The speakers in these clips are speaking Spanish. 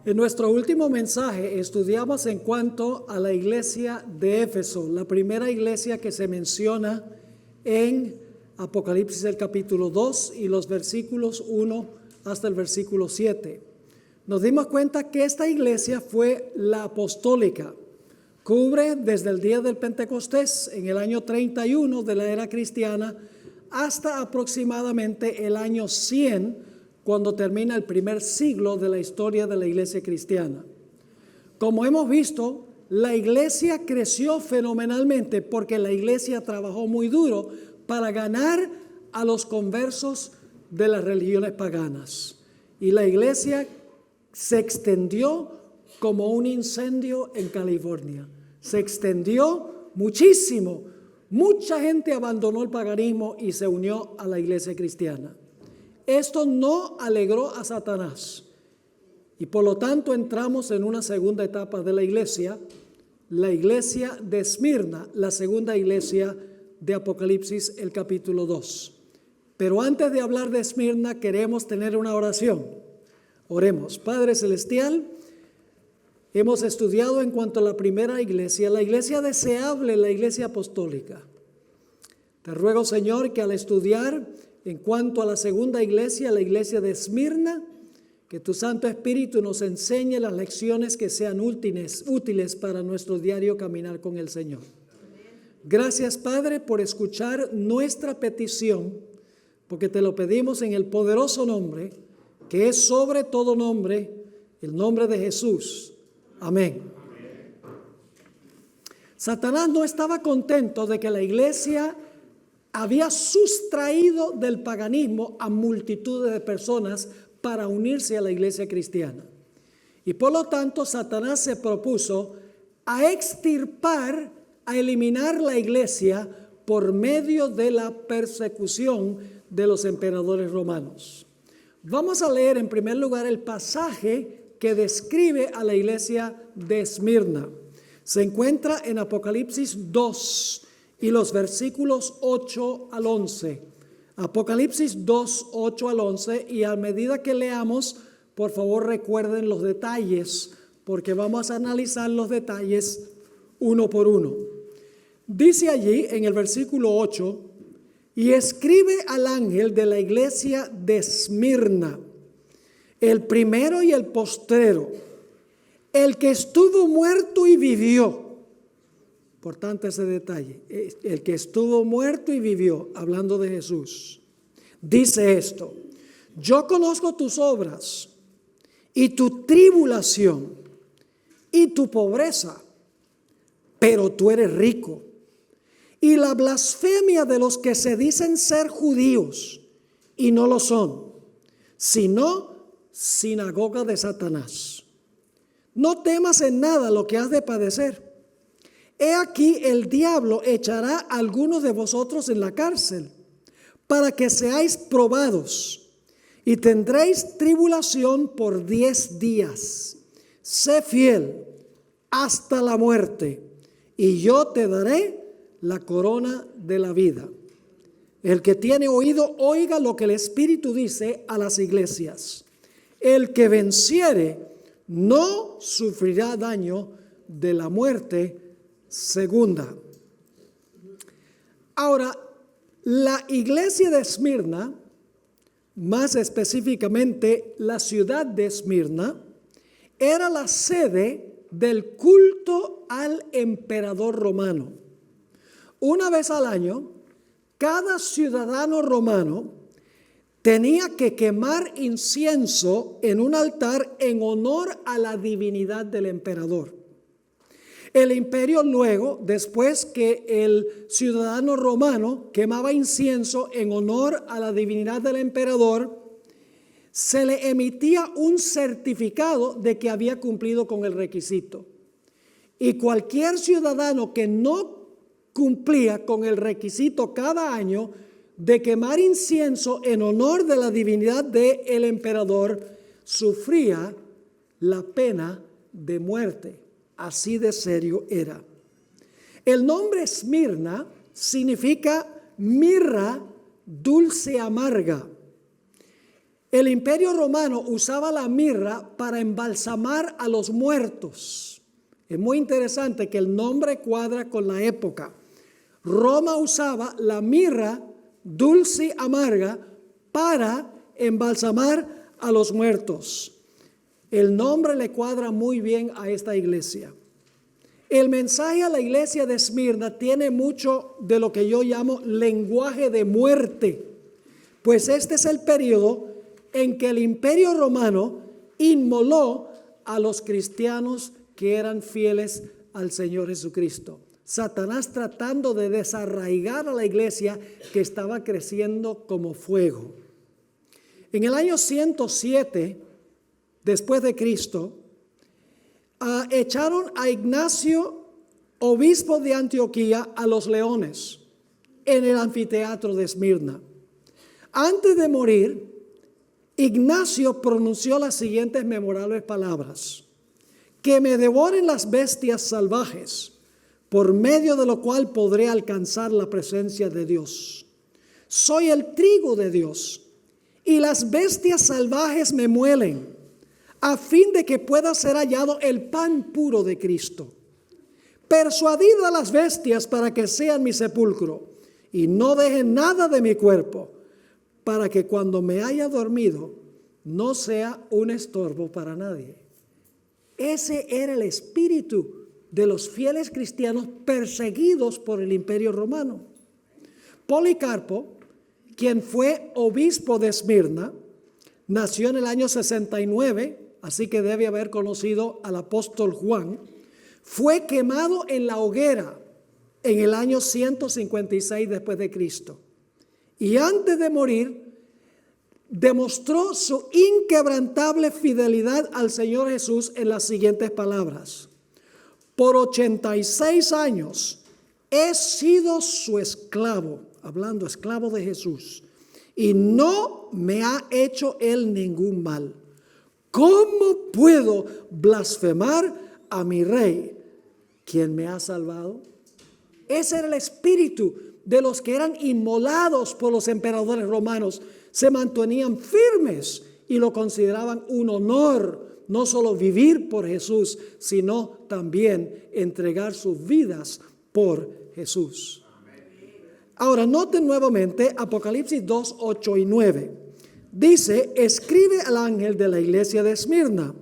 En nuestro último mensaje estudiamos en cuanto a la iglesia de Éfeso, la primera iglesia que se menciona en Apocalipsis el capítulo 2 y los versículos 1 hasta el versículo 7. Nos dimos cuenta que esta iglesia fue la apostólica. Cubre desde el día del Pentecostés en el año 31 de la era cristiana hasta aproximadamente el año 100, cuando termina el primer siglo de la historia de la iglesia cristiana. Como hemos visto, la iglesia creció fenomenalmente porque la iglesia trabajó muy duro para ganar a los conversos de las religiones paganas. Y la iglesia se extendió como un incendio en California. Se extendió muchísimo. Mucha gente abandonó el paganismo y se unió a la iglesia cristiana. Esto no alegró a Satanás y por lo tanto entramos en una segunda etapa de la iglesia de Esmirna, la segunda iglesia de Apocalipsis, el capítulo 2. Pero antes de hablar de Esmirna queremos tener una oración. Oremos. Padre Celestial, hemos estudiado en cuanto a la primera iglesia, la iglesia deseable, la iglesia apostólica. Te ruego, Señor, que al estudiar en cuanto a la segunda iglesia, la iglesia de Esmirna, que tu Santo Espíritu nos enseñe las lecciones que sean útiles para nuestro diario caminar con el Señor. Gracias, Padre, por escuchar nuestra petición, porque te lo pedimos en el poderoso nombre, que es sobre todo nombre, el nombre de Jesús. Amén. Satanás no estaba contento de que la iglesia había sustraído del paganismo a multitudes de personas para unirse a la iglesia cristiana. Y por lo tanto, Satanás se propuso a extirpar, a eliminar la iglesia por medio de la persecución de los emperadores romanos. Vamos a leer en primer lugar el pasaje que describe a la iglesia de Esmirna. Se encuentra en Apocalipsis 2 y los versículos 8 al 11. Apocalipsis 2, 8 al 11. Y a medida que leamos, por favor recuerden los detalles, porque vamos a analizar los detalles uno por uno. Dice allí en el versículo 8: y escribe al ángel de la iglesia de Esmirna, el primero y el postrero, el que estuvo muerto y vivió. Importante ese detalle. El que estuvo muerto y vivió, hablando de Jesús. Dice esto: yo conozco tus obras y tu tribulación y tu pobreza, pero tú eres rico. Y la blasfemia de los que se dicen ser judíos y no lo son, sino sinagoga de Satanás. No temas en nada lo que has de padecer. He aquí el diablo echará a algunos de vosotros en la cárcel para que seáis probados y tendréis tribulación por 10 días. Sé fiel hasta la muerte y yo te daré la corona de la vida. El que tiene oído, oiga lo que el Espíritu dice a las iglesias. El que venciere no sufrirá daño de la muerte segunda. Ahora, la iglesia de Esmirna, más específicamente la ciudad de Esmirna, era la sede del culto al emperador romano. Una vez al año, cada ciudadano romano tenía que quemar incienso en un altar en honor a la divinidad del emperador. El imperio luego, después que el ciudadano romano quemaba incienso en honor a la divinidad del emperador, se le emitía un certificado de que había cumplido con el requisito. Y cualquier ciudadano que no cumplía con el requisito cada año de quemar incienso en honor de la divinidad del emperador, sufría la pena de muerte. Así de serio era. El nombre Esmirna significa mirra dulce amarga. El Imperio Romano usaba la mirra para embalsamar a los muertos. Es muy interesante que el nombre cuadra con la época. Roma usaba la mirra dulce y amarga para embalsamar a los muertos. El nombre le cuadra muy bien a esta iglesia. El mensaje a la iglesia de Esmirna tiene mucho de lo que yo llamo lenguaje de muerte, pues este es el periodo en que el Imperio Romano inmoló a los cristianos que eran fieles al Señor Jesucristo. Satanás tratando de desarraigar a la iglesia que estaba creciendo como fuego. En el año 107 después de Cristo, echaron a Ignacio, obispo de Antioquía, a los leones en el anfiteatro de Esmirna. Antes de morir, Ignacio pronunció las siguientes memorables palabras: que me devoren las bestias salvajes, por medio de lo cual podré alcanzar la presencia de Dios. Soy el trigo de Dios, y las bestias salvajes me muelen, a fin de que pueda ser hallado el pan puro de Cristo. Persuadid a las bestias para que sean mi sepulcro, y no dejen nada de mi cuerpo, para que cuando me haya dormido no sea un estorbo para nadie. Ese era el espíritu de los fieles cristianos perseguidos por el Imperio Romano. Policarpo, quien fue obispo de Esmirna, nació en el año 69, así que debe haber conocido al apóstol Juan. Fue quemado en la hoguera en el año 156 después de Cristo. Y antes de morir, demostró su inquebrantable fidelidad al Señor Jesús en las siguientes palabras: por 86 años he sido su esclavo, hablando esclavo de Jesús, y no me ha hecho él ningún mal. ¿Cómo puedo blasfemar a mi rey, quien me ha salvado? Ese era el espíritu de los que eran inmolados por los emperadores romanos. Se mantenían firmes y lo consideraban un honor, no solo vivir por Jesús, sino también entregar sus vidas por Jesús. Ahora, noten nuevamente Apocalipsis 2, 8 y 9. Dice: escribe al ángel de la iglesia de Esmirna,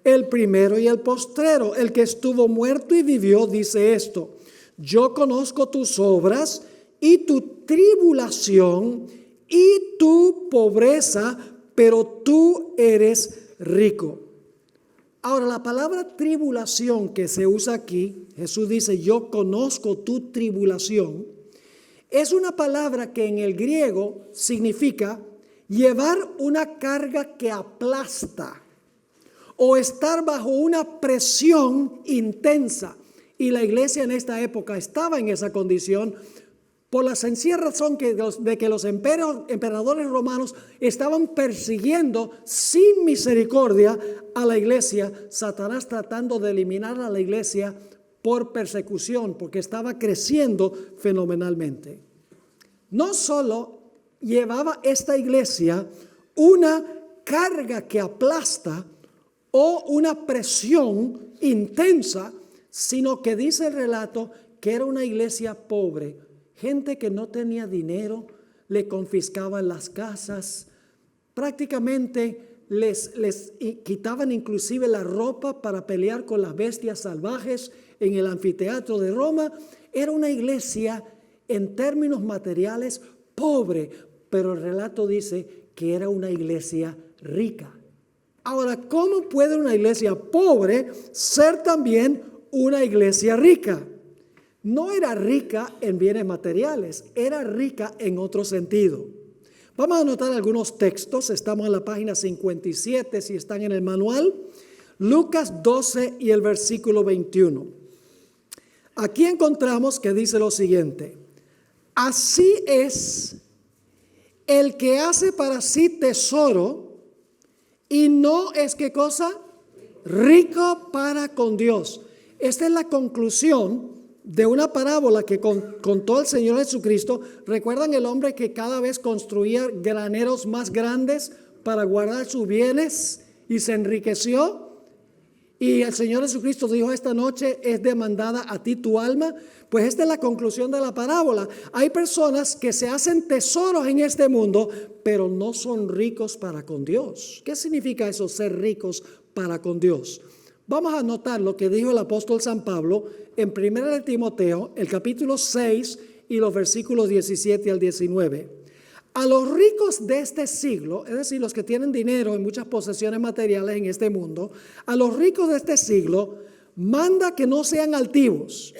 el primero y el postrero, el que estuvo muerto y vivió, dice esto: yo conozco tus obras y tu tribulación y tu pobreza, pero tú eres rico. Ahora, la palabra tribulación que se usa aquí, Jesús dice: yo conozco tu tribulación, es una palabra que en el griego significa llevar una carga que aplasta o estar bajo una presión intensa. Y la iglesia en esta época estaba en esa condición por la sencilla razón de que los emperadores romanos estaban persiguiendo sin misericordia a la iglesia. Satanás tratando de eliminar a la iglesia por persecución, porque estaba creciendo fenomenalmente. No solo llevaba esta iglesia una carga que aplasta o una presión intensa, sino que dice el relato que era una iglesia pobre, gente que no tenía dinero, le confiscaban las casas, prácticamente les quitaban inclusive la ropa para pelear con las bestias salvajes en el anfiteatro de Roma. Era una iglesia en términos materiales pobre, pero el relato dice que era una iglesia rica. Ahora, ¿cómo puede una iglesia pobre ser también una iglesia rica? No era rica en bienes materiales, era rica en otro sentido. Vamos a anotar algunos textos. Estamos en la página 57, si están en el manual. Lucas 12 y el versículo 21. Aquí encontramos que dice lo siguiente: así es el que hace para sí tesoro y no es, ¿qué cosa? Rico para con Dios. Esta es la conclusión de una parábola que contó el Señor Jesucristo. ¿Recuerdan el hombre que cada vez construía graneros más grandes para guardar sus bienes y se enriqueció. Y el Señor Jesucristo dijo: esta noche es demandada a ti tu alma. Pues esta es la conclusión de la parábola. Hay personas que se hacen tesoros en este mundo, pero no son ricos para con Dios. ¿Qué significa eso, ser ricos para con Dios? Vamos a notar lo que dijo el apóstol San Pablo en 1 de Timoteo, el capítulo 6 y los versículos 17 al 19. A los ricos de este siglo, es decir, los que tienen dinero y muchas posesiones materiales en este mundo, a los ricos de este siglo, manda que no sean altivos,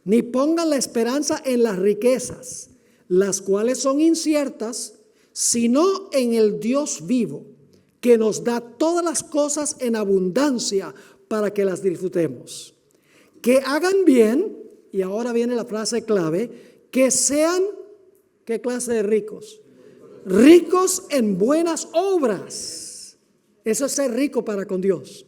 ni pongan la esperanza en las riquezas, las cuales son inciertas, sino en el Dios vivo, que nos da todas las cosas en abundancia para que las disfrutemos. Que hagan bien, y ahora viene la frase clave, que sean, ¿qué clase de ricos? Ricos en buenas obras. Eso es ser rico para con Dios.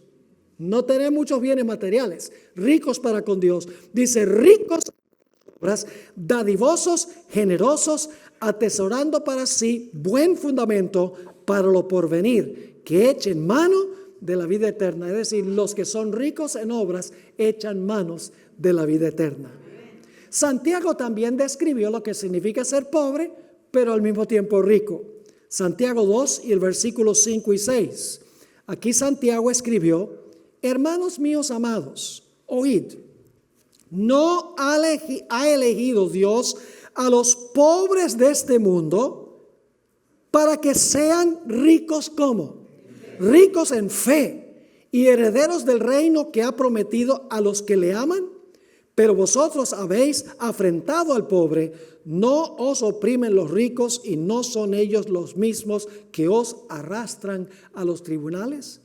No tener muchos bienes materiales, ricos para con Dios. Dice: ricos en obras, dadivosos, generosos, atesorando para sí buen fundamento para lo porvenir, que echen mano de la vida eterna. Es decir, los que son ricos en obras echan manos de la vida eterna. Santiago también describió lo que significa ser pobre, pero al mismo tiempo rico. Santiago 2 y el versículo 5 y 6. Aquí Santiago escribió: hermanos míos amados, oíd, no ha elegido Dios a los pobres de este mundo para que sean ricos ¿cómo? Ricos en fe y herederos del reino que ha prometido a los que le aman. Pero vosotros habéis afrentado al pobre. No os oprimen los ricos y no son ellos los mismos que os arrastran a los tribunales.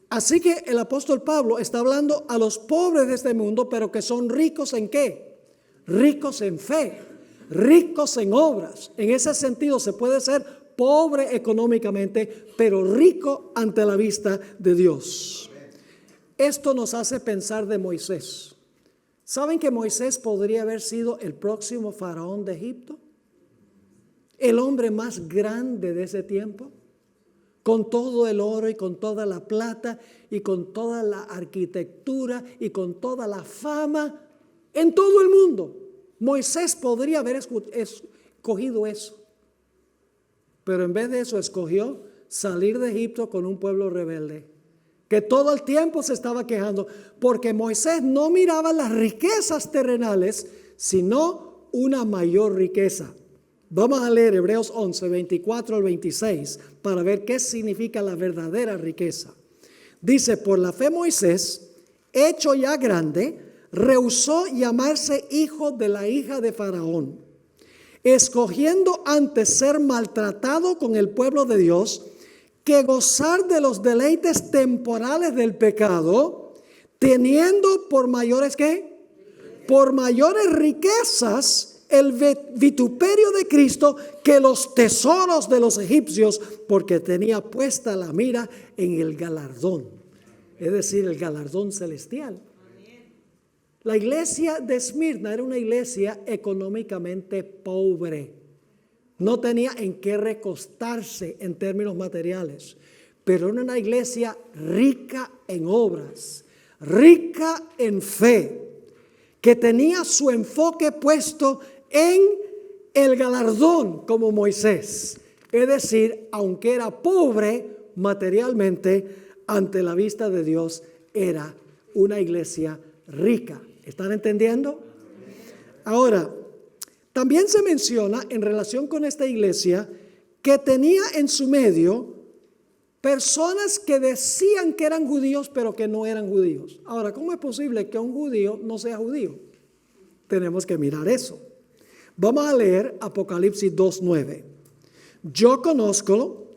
Así que el apóstol Pablo está hablando a los pobres de este mundo, pero que son ricos ¿en qué? Ricos en fe, ricos en obras. En ese sentido se puede ser pobre económicamente, pero rico ante la vista de Dios. Esto nos hace pensar de Moisés. ¿Saben que Moisés podría haber sido el próximo faraón de Egipto? El hombre más grande de ese tiempo, con todo el oro y con toda la plata y con toda la arquitectura y con toda la fama en todo el mundo. Moisés podría haber escogido eso, pero en vez de eso escogió salir de Egipto con un pueblo rebelde, que todo el tiempo se estaba quejando, porque Moisés no miraba las riquezas terrenales, sino una mayor riqueza. Vamos a leer Hebreos 11, 24 al 26, para ver qué significa la verdadera riqueza. Dice: por la fe Moisés, hecho ya grande, rehusó llamarse hijo de la hija de Faraón, escogiendo antes ser maltratado con el pueblo de Dios, que gozar de los deleites temporales del pecado, teniendo por mayores ¿qué? Por mayores riquezas el vituperio de Cristo que los tesoros de los egipcios, porque tenía puesta la mira en el galardón, es decir, el galardón celestial. La iglesia de Esmirna era una iglesia económicamente pobre. No tenía en qué recostarse en términos materiales, pero era una iglesia rica en obras, rica en fe, que tenía su enfoque puesto en el galardón como Moisés. Es decir, aunque era pobre materialmente, ante la vista de Dios era una iglesia rica. ¿Están entendiendo? Ahora, también se menciona en relación con esta iglesia que tenía en su medio personas que decían que eran judíos, pero que no eran judíos. Ahora, ¿cómo es posible que un judío no sea judío? Tenemos que mirar eso. Vamos a leer Apocalipsis 2:9. Yo conozco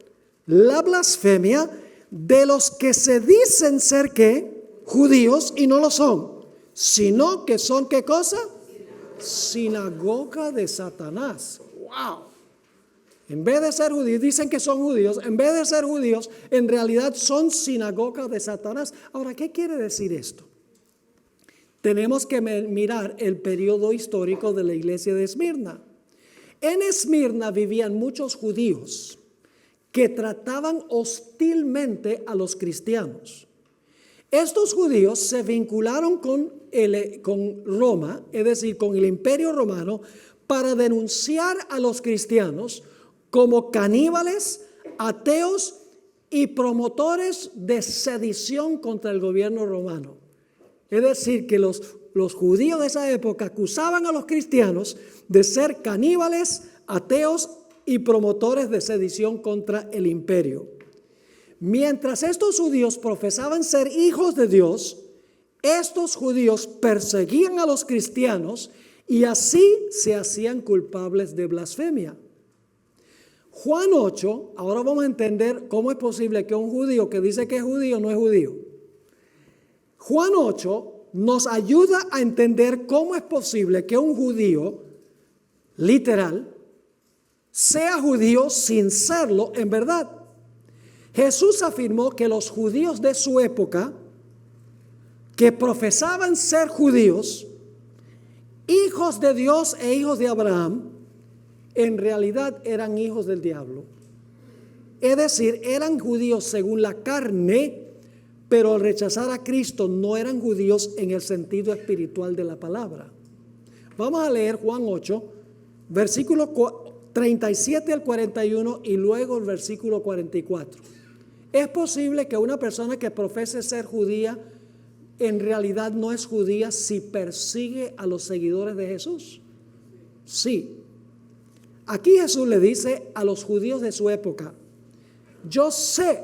la blasfemia de los que se dicen ser ¿qué? Judíos y no lo son, sino que son ¿qué cosa? Sinagoga de Satanás. ¡Wow! En vez de ser judíos, dicen que son judíos, en vez de ser judíos, en realidad son sinagoga de Satanás. Ahora, ¿qué quiere decir esto? Tenemos que mirar el periodo histórico de la iglesia de Esmirna. En Esmirna vivían muchos judíos que trataban hostilmente a los cristianos. Estos judíos se vincularon con Roma, es decir, con el Imperio Romano, para denunciar a los cristianos como caníbales, ateos y promotores de sedición contra el gobierno romano. Es decir, que los judíos de esa época acusaban a los cristianos de ser caníbales, ateos y promotores de sedición contra el imperio. Mientras estos judíos profesaban ser hijos de Dios, estos judíos perseguían a los cristianos y así se hacían culpables de blasfemia. Juan 8, ahora vamos a entender cómo es posible que un judío que dice que es judío no es judío. Juan 8 nos ayuda a entender cómo es posible que un judío literal sea judío sin serlo en verdad. Jesús afirmó que los judíos de su época, que profesaban ser judíos, hijos de Dios e hijos de Abraham, en realidad eran hijos del diablo. Es decir, eran judíos según la carne, pero al rechazar a Cristo no eran judíos en el sentido espiritual de la palabra. Vamos a leer Juan 8, versículo 37 al 41 y luego el versículo 44. ¿Es posible que una persona que profese ser judía en realidad no es judía si persigue a los seguidores de Jesús? Sí. Aquí Jesús le dice a los judíos de su época: yo sé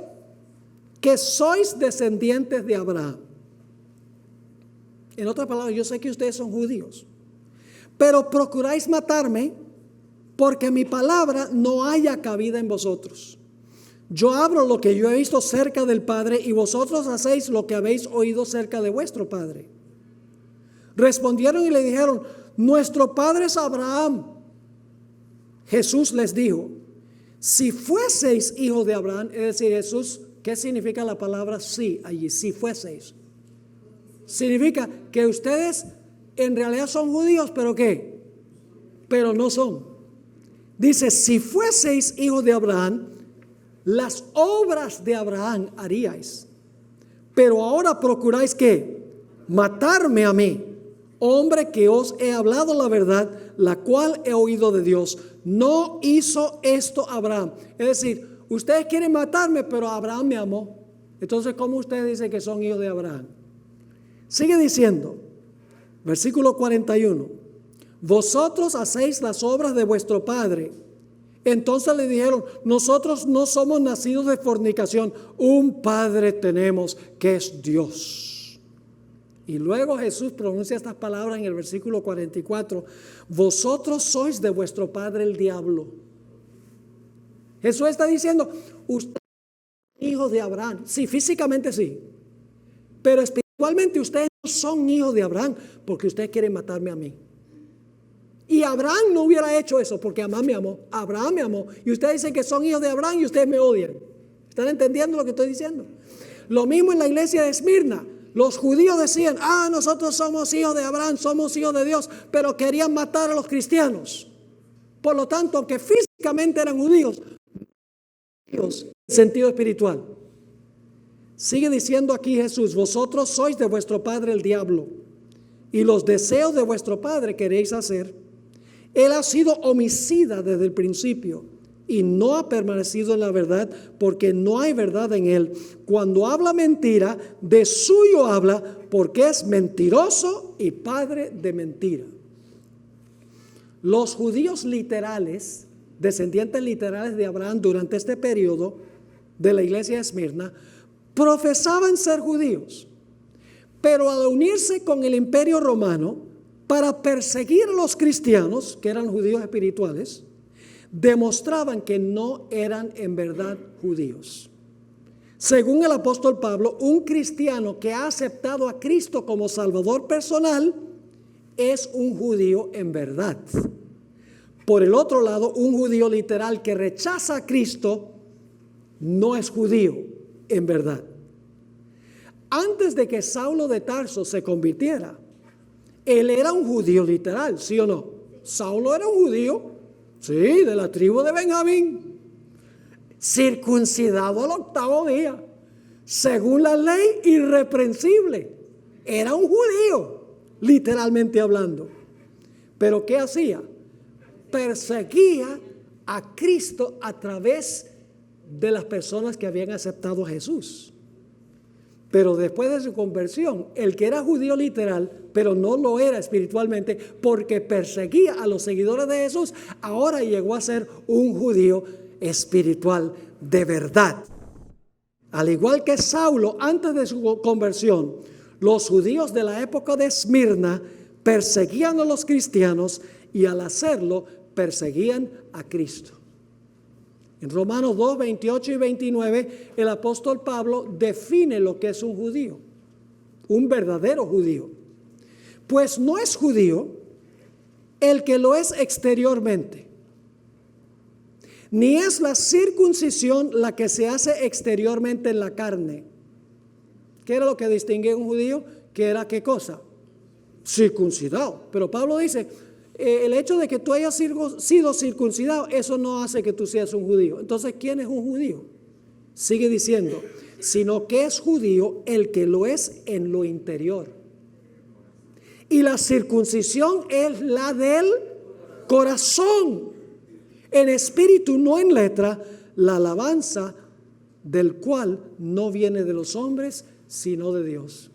que sois descendientes de Abraham. En otras palabras, yo sé que ustedes son judíos, pero procuráis matarme porque mi palabra no haya cabida en vosotros. Yo hablo lo que yo he visto cerca del Padre y vosotros hacéis lo que habéis oído cerca de vuestro Padre. Respondieron y le dijeron: nuestro padre es Abraham. Jesús les dijo: si fueseis hijos de Abraham, es decir, Jesús, ¿qué significa la palabra sí allí? Si fueseis. Significa que ustedes en realidad son judíos, pero ¿qué? Pero no son. Dice: si fueseis hijos de Abraham, las obras de Abraham haríais. Pero ahora procuráis ¿qué? Matarme a mí, hombre que os he hablado la verdad, la cual he oído de Dios. No hizo esto Abraham. Es decir, ustedes quieren matarme, pero Abraham me amó. Entonces, ¿cómo ustedes dicen que son hijos de Abraham? Sigue diciendo, versículo 41. Vosotros hacéis las obras de vuestro padre. Entonces le dijeron: nosotros no somos nacidos de fornicación, un padre tenemos que es Dios. Y luego Jesús pronuncia estas palabras en el versículo 44: vosotros sois de vuestro padre el diablo. Jesús está diciendo: ustedes son hijos de Abraham. Sí, físicamente sí, pero espiritualmente ustedes no son hijos de Abraham porque ustedes quieren matarme a mí. Y Abraham no hubiera hecho eso porque Abraham me amó. Abraham me amó. Y ustedes dicen que son hijos de Abraham y ustedes me odian. ¿Están entendiendo lo que estoy diciendo? Lo mismo en la iglesia de Esmirna. Los judíos decían: nosotros somos hijos de Abraham, somos hijos de Dios, pero querían matar a los cristianos. Por lo tanto, aunque físicamente eran judíos, en sentido espiritual. Sigue diciendo aquí Jesús: vosotros sois de vuestro padre el diablo, y los deseos de vuestro padre queréis hacer. Él ha sido homicida desde el principio y no ha permanecido en la verdad, porque no hay verdad en él. Cuando habla mentira, de suyo habla, porque es mentiroso y padre de mentira. Los judíos literales, descendientes literales de Abraham durante este periodo de la iglesia de Esmirna, profesaban ser judíos, pero al unirse con el imperio romano para perseguir a los cristianos, que eran judíos espirituales, demostraban que no eran en verdad judíos. Según el apóstol Pablo, un cristiano que ha aceptado a Cristo como Salvador personal es un judío en verdad. Por el otro lado, un judío literal que rechaza a Cristo no es judío en verdad. Antes de que Saulo de Tarso se convirtiera, él era un judío literal, ¿sí o no? Saulo era un judío, sí, de la tribu de Benjamín. circuncidado al 8º día, según la ley, irreprensible. Era un judío, literalmente hablando. Pero ¿qué hacía? Perseguía a Cristo a través de las personas que habían aceptado a Jesús. Pero después de su conversión, el que era judío literal, pero no lo era espiritualmente, porque perseguía a los seguidores de Jesús, ahora llegó a ser un judío espiritual de verdad. Al igual que Saulo, antes de su conversión, los judíos de la época de Esmirna perseguían a los cristianos y al hacerlo perseguían a Cristo. En Romanos 2, 28 y 29, el apóstol Pablo define lo que es un judío, un verdadero judío. Pues no es judío el que lo es exteriormente, ni es la circuncisión la que se hace exteriormente en la carne. ¿Qué era lo que distinguía a un judío? ¿Qué era qué cosa? Circuncidado. Pero Pablo dice, el hecho de que tú hayas sido circuncidado, eso no hace que tú seas un judío. Entonces, ¿quién es un judío? Sigue diciendo, sino que es judío el que lo es en lo interior. Y la circuncisión es la del corazón, en espíritu, no en letra, la alabanza del cual no viene de los hombres, sino de Dios.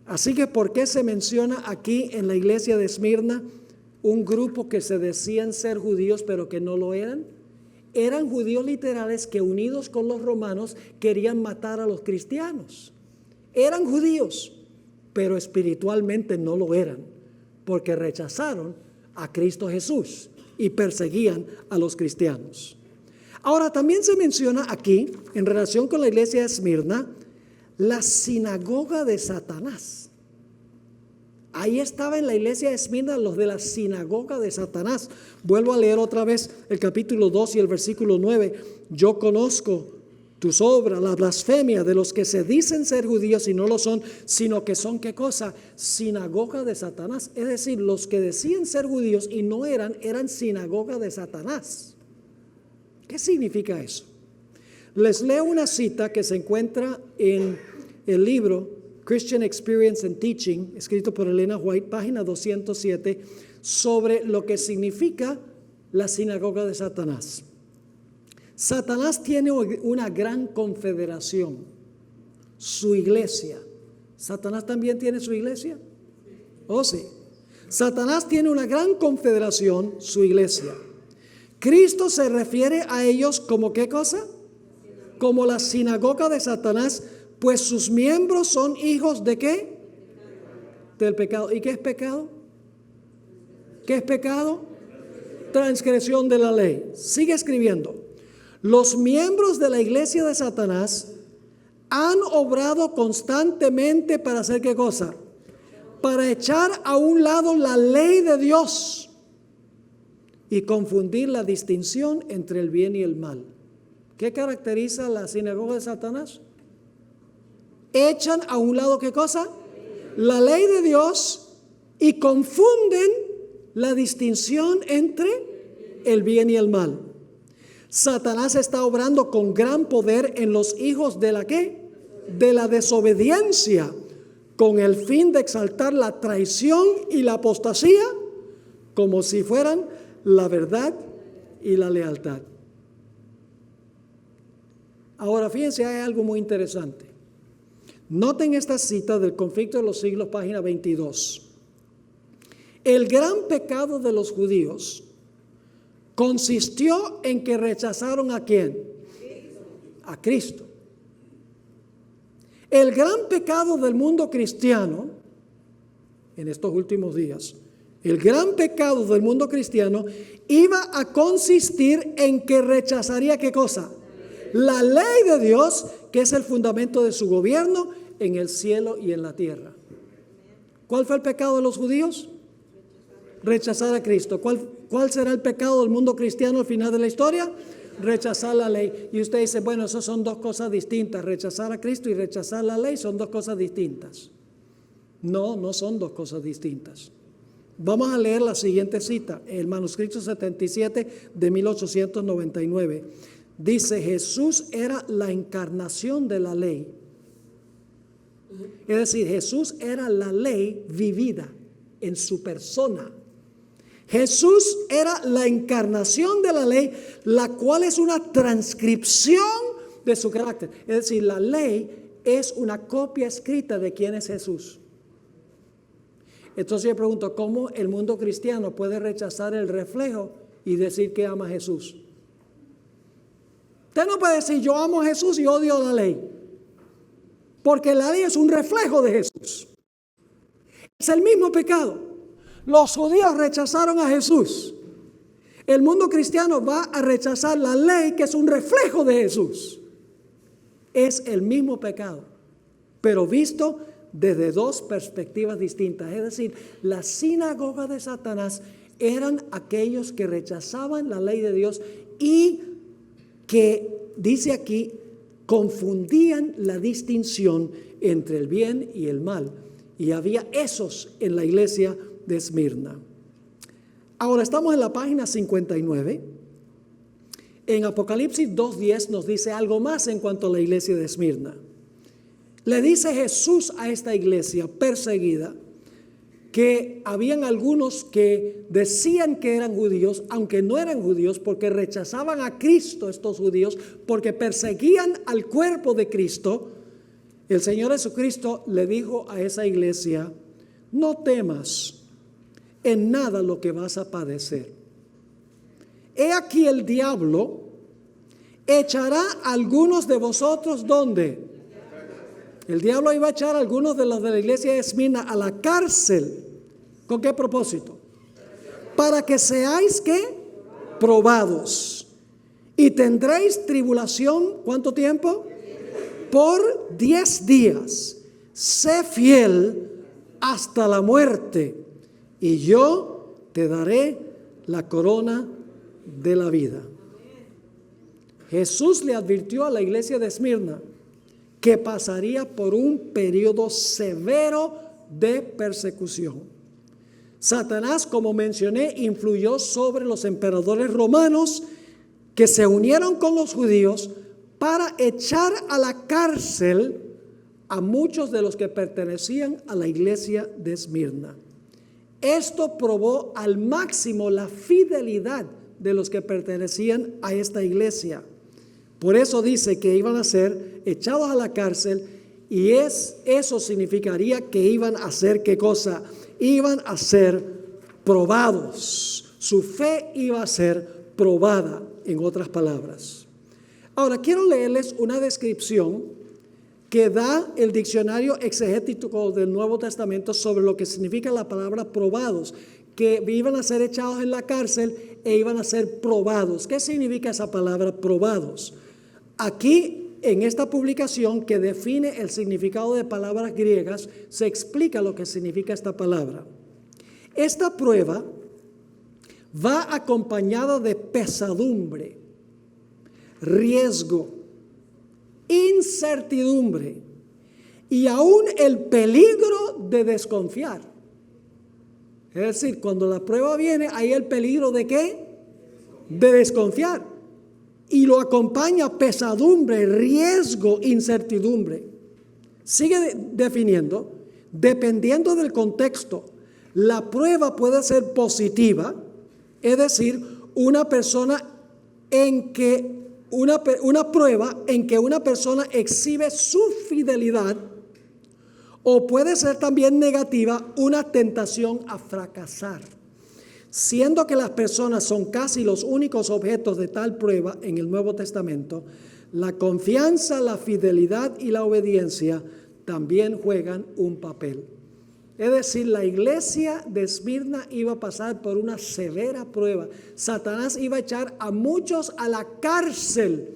Así que, ¿por qué se menciona aquí en la iglesia de Esmirna un grupo que se decían ser judíos pero que no lo eran? Eran judíos literales que, unidos con los romanos, querían matar a los cristianos. Eran judíos, pero espiritualmente no lo eran, porque rechazaron a Cristo Jesús y perseguían a los cristianos. Ahora, también se menciona aquí, en relación con la iglesia de Esmirna, la sinagoga de Satanás. Ahí estaba en la iglesia de Esmirna los de la sinagoga de Satanás. Vuelvo a leer otra vez el capítulo 2 y el versículo 9. Yo conozco tus obras, la blasfemia de los que se dicen ser judíos y no lo son, sino que son, ¿qué cosa? Sinagoga de Satanás. Es decir, los que decían ser judíos y no eran sinagoga de Satanás. ¿Qué significa eso? Les leo una cita que se encuentra en el libro Christian Experience and Teaching, escrito por Elena White, página 207, sobre lo que significa la sinagoga de Satanás. Satanás tiene una gran confederación, su iglesia. ¿Satanás también tiene su iglesia? Oh, sí. Satanás tiene una gran confederación, su iglesia. Cristo se refiere a ellos como ¿qué cosa? Como la sinagoga de Satanás, pues sus miembros son hijos de ¿qué? Del pecado. ¿Y qué es pecado? ¿Qué es pecado? Transgresión de la ley. Sigue escribiendo. Los miembros de la iglesia de Satanás han obrado constantemente para hacer ¿qué cosa? Para echar a un lado la ley de Dios y confundir la distinción entre el bien y el mal. ¿Qué caracteriza la sinagoga de Satanás? Echan a un lado ¿qué cosa? La ley de Dios y confunden la distinción entre el bien y el mal. Satanás está obrando con gran poder en los hijos de la ¿qué? De la desobediencia, con el fin de exaltar la traición y la apostasía como si fueran la verdad y la lealtad. Ahora, fíjense, hay algo muy interesante. Noten esta cita del Conflicto de los Siglos, página 22. El gran pecado de los judíos consistió en que rechazaron ¿a quién? A Cristo. El gran pecado del mundo cristiano en estos últimos días, el gran pecado del mundo cristiano iba a consistir en que rechazaría ¿qué cosa? La ley de Dios, que es el fundamento de su gobierno en el cielo y en la tierra. ¿Cuál fue el pecado de los judíos? Rechazar a Cristo. ¿Cuál será el pecado del mundo cristiano al final de la historia? Rechazar la ley. Y usted dice, bueno, eso son dos cosas distintas. Rechazar a Cristo y rechazar la ley son dos cosas distintas. No, no son dos cosas distintas. Vamos a leer la siguiente cita, el manuscrito 77 de 1899. dice Jesús era la encarnación de la ley. Es decir, Jesús era la ley vivida en su persona. Jesús era la encarnación de la ley, la cual es una transcripción de su carácter. Es decir, la ley es una copia escrita de quién es Jesús. Entonces yo pregunto, ¿cómo el mundo cristiano puede rechazar el reflejo y decir que ama a Jesús? Usted no puede decir yo amo a Jesús y odio la ley, porque la ley es un reflejo de Jesús. Es el mismo pecado. Los judíos rechazaron a Jesús. El mundo cristiano va a rechazar la ley, que es un reflejo de Jesús. Es el mismo pecado, pero visto desde dos perspectivas distintas. Es decir, la sinagoga de Satanás eran aquellos que rechazaban la ley de Dios y que, dice aquí, confundían la distinción entre el bien y el mal. Y había esos en la iglesia de Esmirna. Ahora estamos en la página 59. En Apocalipsis 2:10 nos dice algo más en cuanto a la iglesia de Esmirna. Le dice Jesús a esta iglesia perseguida que habían algunos que decían que eran judíos, aunque no eran judíos, porque rechazaban a Cristo, estos judíos, porque perseguían al cuerpo de Cristo. El Señor Jesucristo le dijo a esa iglesia: no temas en nada lo que vas a padecer. He aquí el diablo echará a algunos de vosotros, ¿dónde? El diablo iba a echar a algunos de los de la iglesia de Esmirna a la cárcel. ¿Con qué propósito? Para que seáis, ¿qué? Probados. Y tendréis tribulación, ¿cuánto tiempo? Por 10 días. Sé fiel hasta la muerte, y yo te daré la corona de la vida. Jesús le advirtió a la iglesia de Esmirna que pasaría por un periodo severo de persecución. Satanás, como mencioné, influyó sobre los emperadores romanos que se unieron con los judíos para echar a la cárcel a muchos de los que pertenecían a la iglesia de Esmirna. Esto probó al máximo la fidelidad de los que pertenecían a esta iglesia. Por eso dice que iban a ser echados a la cárcel, y eso significaría que iban a ser, ¿qué cosa? Iban a ser probados. Su fe iba a ser probada, en otras palabras. Ahora, quiero leerles una descripción que da el diccionario exegético del Nuevo Testamento sobre lo que significa la palabra probados, que iban a ser echados en la cárcel e iban a ser probados. ¿Qué significa esa palabra probados? Aquí, en esta publicación que define el significado de palabras griegas, se explica lo que significa esta palabra. Esta prueba va acompañada de pesadumbre, riesgo, incertidumbre y aún el peligro de desconfiar. Es decir, cuando la prueba viene, hay el peligro de ¿qué? De desconfiar. Y lo acompaña pesadumbre, riesgo, incertidumbre. Sigue definiendo, dependiendo del contexto, la prueba puede ser positiva, es decir, una prueba en que una persona exhibe su fidelidad, o puede ser también negativa, una tentación a fracasar. Siendo que las personas son casi los únicos objetos de tal prueba en el Nuevo Testamento, la confianza, la fidelidad y la obediencia también juegan un papel. Es decir, la iglesia de Esmirna iba a pasar por una severa prueba. Satanás iba a echar a muchos a la cárcel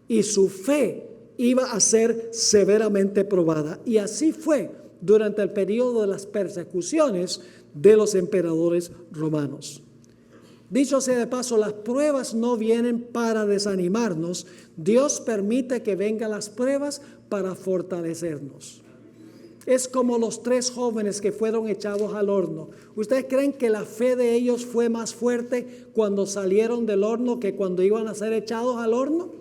y su fe iba a ser severamente probada. Y así fue durante el periodo de las persecuciones de los emperadores romanos. Dicho sea de paso, las pruebas no vienen para desanimarnos. Dios permite que vengan las pruebas para fortalecernos. Es como los 3 jóvenes que fueron echados al horno. ¿Ustedes creen que la fe de ellos fue más fuerte cuando salieron del horno que cuando iban a ser echados al horno?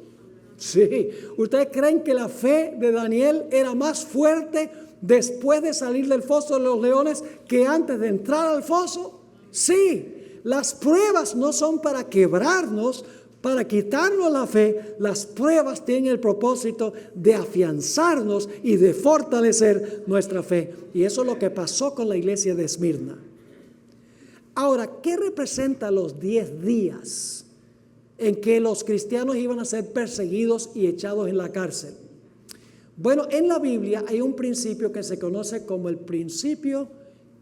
Sí. ¿Ustedes creen que la fe de Daniel era más fuerte después de salir del foso de los leones que antes de entrar al foso? Sí. Las pruebas no son para quebrarnos, para quitarnos la fe. Las pruebas tienen el propósito de afianzarnos y de fortalecer nuestra fe. Y eso es lo que pasó con la iglesia de Esmirna. Ahora, ¿qué representa los 10 días en que los cristianos iban a ser perseguidos y echados en la cárcel? Bueno, en la Biblia hay un principio que se conoce como el principio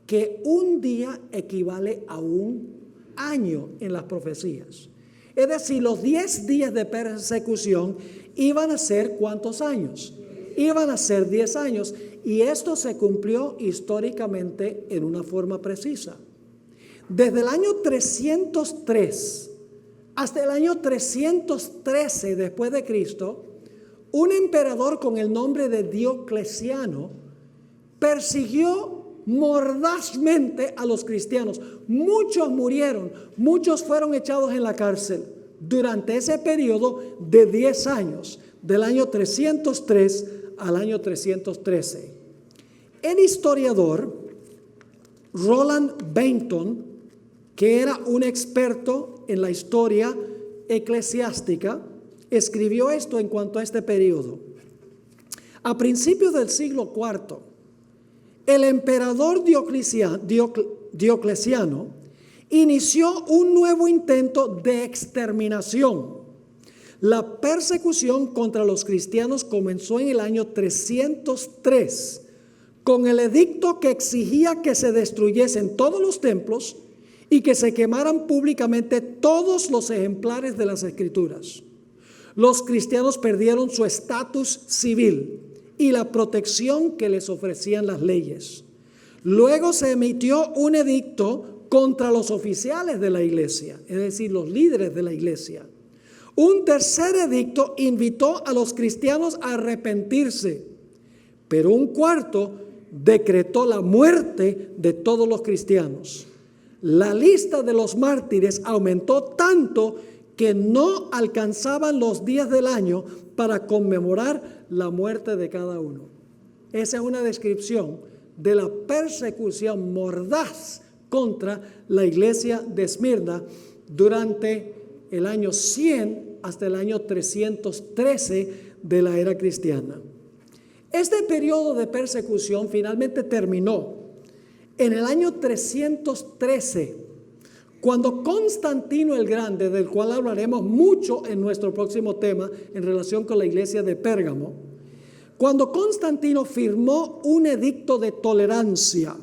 que un día equivale a un año en las profecías. Es decir, los 10 días de persecución iban a ser ¿cuántos años? Iban a ser 10 años. Y esto se cumplió históricamente en una forma precisa. Desde el año 303 hasta el año 313 después de Cristo, un emperador con el nombre de Diocleciano persiguió mordazmente a los cristianos. Muchos murieron, muchos fueron echados en la cárcel durante ese periodo de 10 años, del año 303 al año 313. El historiador Roland Bainton, que era un experto en la historia eclesiástica, escribió esto en cuanto a este periodo. A principios del siglo IV, el emperador Diocleciano inició un nuevo intento de exterminación. La persecución contra los cristianos comenzó en el año 303 con el edicto que exigía que se destruyesen todos los templos y que se quemaran públicamente todos los ejemplares de las Escrituras. Los cristianos perdieron su estatus civil y la protección que les ofrecían las leyes. Luego se emitió un edicto contra los oficiales de la iglesia, es decir, los líderes de la iglesia. Un tercer edicto invitó a los cristianos a arrepentirse, pero un cuarto decretó la muerte de todos los cristianos. La lista de los mártires aumentó tanto que no alcanzaban los días del año para conmemorar la muerte de cada uno. Esa es una descripción de la persecución mordaz contra la iglesia de Esmirna durante el año 100 hasta el año 313 de la era cristiana. Este periodo de persecución finalmente terminó en el año 313, cuando Constantino el Grande, del cual hablaremos mucho en nuestro próximo tema en relación con la iglesia de Pérgamo, cuando Constantino firmó un edicto de tolerancia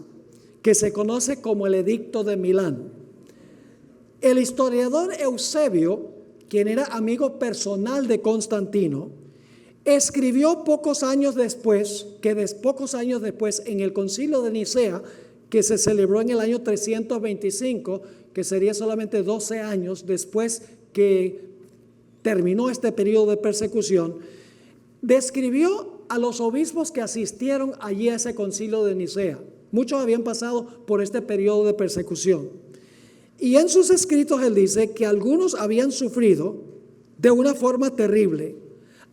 que se conoce como el Edicto de Milán. El historiador Eusebio, quien era amigo personal de Constantino, escribió pocos años después en el Concilio de Nicea, que se celebró en el año 325, que sería solamente 12 años después que terminó este periodo de persecución, describió a los obispos que asistieron allí a ese Concilio de Nicea. Muchos habían pasado por este periodo de persecución. Y en sus escritos él dice que algunos habían sufrido de una forma terrible.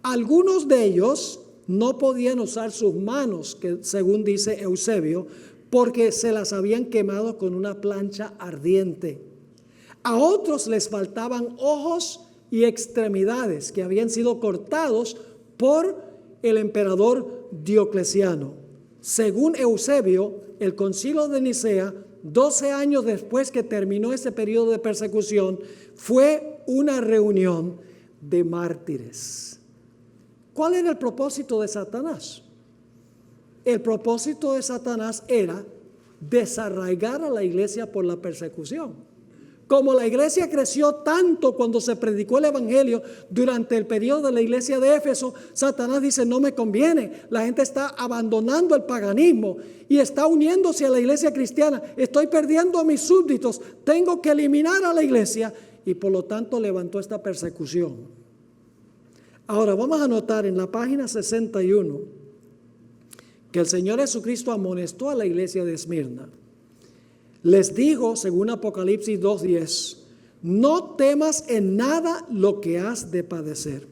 Algunos de ellos no podían usar sus manos, que según dice Eusebio, porque se las habían quemado con una plancha ardiente. A otros les faltaban ojos y extremidades que habían sido cortados por el emperador Diocleciano. Según Eusebio, el Concilio de Nicea, 12 años después que terminó ese periodo de persecución, fue una reunión de mártires. ¿Cuál era el propósito de Satanás? El propósito de Satanás era desarraigar a la iglesia por la persecución. Como la iglesia creció tanto cuando se predicó el evangelio durante el periodo de la iglesia de Éfeso, Satanás dice: no me conviene, la gente está abandonando el paganismo y está uniéndose a la iglesia cristiana, estoy perdiendo a mis súbditos, tengo que eliminar a la iglesia, y por lo tanto levantó esta persecución. Ahora vamos a notar en la página 61 que el Señor Jesucristo amonestó a la iglesia de Esmirna. Les dijo, según Apocalipsis 2:10, no temas en nada lo que has de padecer.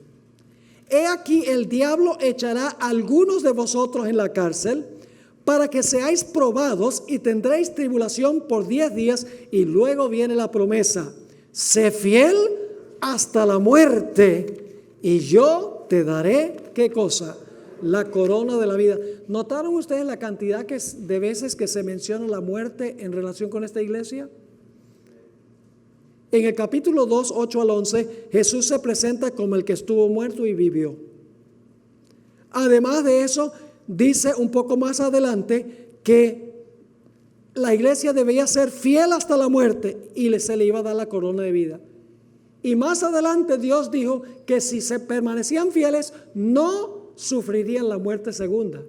He aquí el diablo echará a algunos de vosotros en la cárcel para que seáis probados y tendréis tribulación por 10 días y luego viene la promesa. Sé fiel hasta la muerte y yo te daré, ¿qué cosa? La corona de la vida. ¿Notaron ustedes la cantidad de veces que se menciona la muerte en relación con esta iglesia? En el capítulo 2, 8 al 11, Jesús se presenta como el que estuvo muerto y vivió. Además de eso, dice un poco más adelante que la iglesia debía ser fiel hasta la muerte y se le iba a dar la corona de vida. Y más adelante Dios dijo que si se permanecían fieles, no sufrirían la muerte segunda.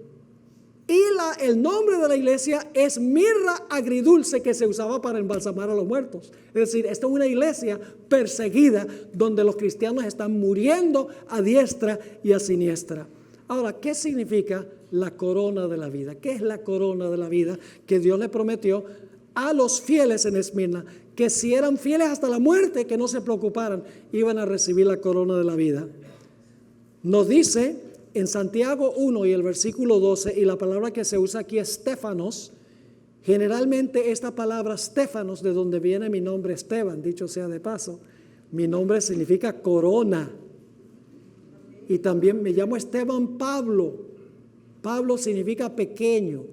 Y el nombre de la iglesia es mirra agridulce, que se usaba para embalsamar a los muertos. Es decir, esta es una iglesia perseguida donde los cristianos están muriendo a diestra y a siniestra. Ahora, ¿qué significa la corona de la vida? ¿Qué es la corona de la vida que Dios le prometió a los fieles en Esmirna? Que si eran fieles hasta la muerte, que no se preocuparan, iban a recibir la corona de la vida. Nos dice en Santiago 1 y el versículo 12, y la palabra que se usa aquí es Stefanos. Generalmente esta palabra Stefanos, de donde viene mi nombre Esteban, dicho sea de paso, mi nombre significa corona. Y también me llamo Esteban Pablo. Pablo significa pequeño.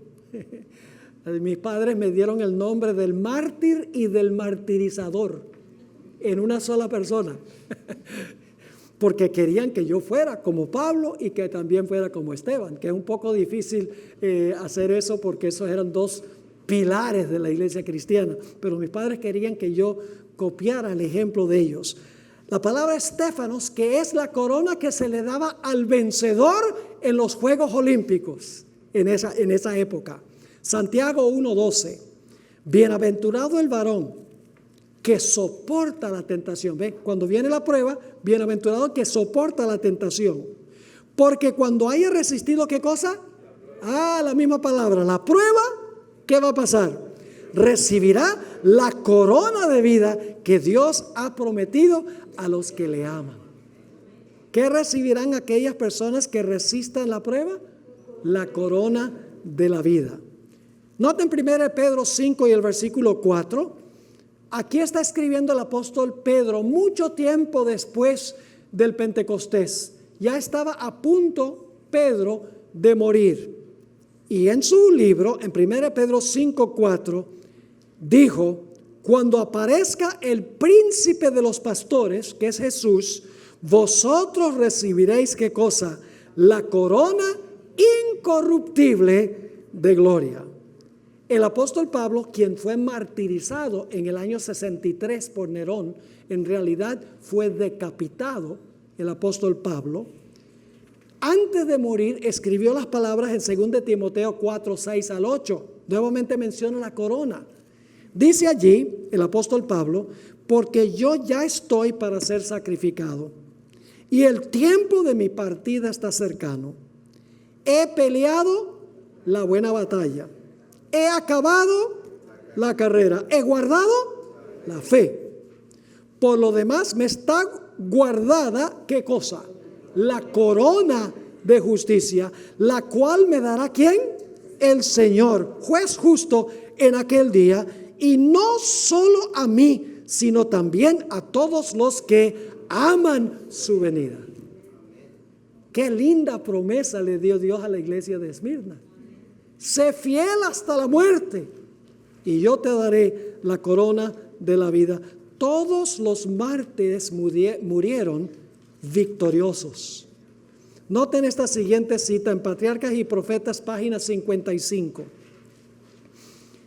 Mis padres me dieron el nombre del mártir y del martirizador en una sola persona. Porque querían que yo fuera como Pablo y que también fuera como Esteban, que es un poco difícil hacer eso porque esos eran dos pilares de la iglesia cristiana. Pero mis padres querían que yo copiara el ejemplo de ellos. La palabra Stefanos, que es la corona que se le daba al vencedor en los Juegos Olímpicos en esa época. Santiago 1:12. Bienaventurado el varón que soporta la tentación. ¿Ve? Cuando viene la prueba, bienaventurado que soporta la tentación. Porque cuando haya resistido, ¿qué cosa? La misma palabra. La prueba, ¿qué va a pasar? Recibirá la corona de vida que Dios ha prometido a los que le aman. ¿Qué recibirán aquellas personas que resistan la prueba? La corona de la vida. Noten 1 Pedro 5 y el versículo 4. Aquí está escribiendo el apóstol Pedro mucho tiempo después del Pentecostés. Ya estaba a punto Pedro de morir. Y en su libro, en 1 Pedro 5:4, dijo: cuando aparezca el príncipe de los pastores, que es Jesús, vosotros recibiréis, ¿qué cosa? La corona incorruptible de gloria. El apóstol Pablo, quien fue martirizado en el año 63 por Nerón, en realidad fue decapitado, el apóstol Pablo. Antes de morir, escribió las palabras en 2 Timoteo 4, 6 al 8. Nuevamente menciona la corona. Dice allí el apóstol Pablo: porque yo ya estoy para ser sacrificado y el tiempo de mi partida está cercano. He peleado la buena batalla, he acabado la carrera, he guardado la fe. Por lo demás me está guardada, ¿qué cosa? La corona de justicia, la cual me dará ¿quién? El Señor, juez justo en aquel día, y no solo a mí, sino también a todos los que aman su venida. Qué linda promesa le dio Dios a la iglesia de Esmirna. Sé fiel hasta la muerte y yo te daré la corona de la vida. Todos los mártires murieron victoriosos. Noten esta siguiente cita en Patriarcas y Profetas, página 55.